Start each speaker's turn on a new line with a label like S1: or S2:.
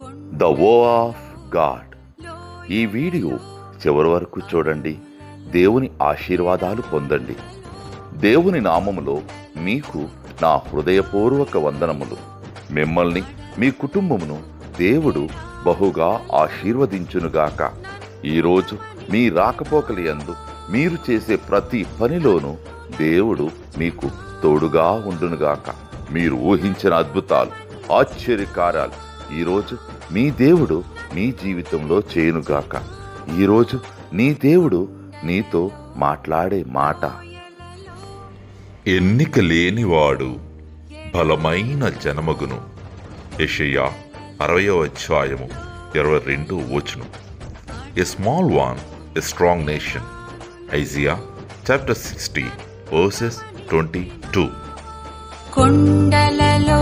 S1: The వో of God. ఈ video చివరి వరకు చూడండి. దేవుని ఆశీర్వాదాలు పొందండి. దేవుని నామములో మీకు నా హృదయపూర్వక వందనములు. మిమ్మల్ని మీ కుటుంబమును దేవుడు బహుగా ఆశీర్వదించునుగాక. ఈరోజు మీ రాకపోకలి యందు మీరు చేసే ప్రతి పనిలోనూ దేవుడు మీకు తోడుగా ఉండునుగాక. మీరు ఊహించిన అద్భుతాలు, ఆశ్చర్యకార్యాలు ఈరోజు మీ దేవుడు మీ జీవితంలో చేయునుగాక. ఈరోజు నీ దేవుడు నీతో మాట్లాడే మాట:
S2: ఎన్నిక లేనివాడు బలమైన జనమగును. యెషయా 60:22. A small one, a strong nation. Isaiah chapter 60 verses 22.
S3: కొండలలో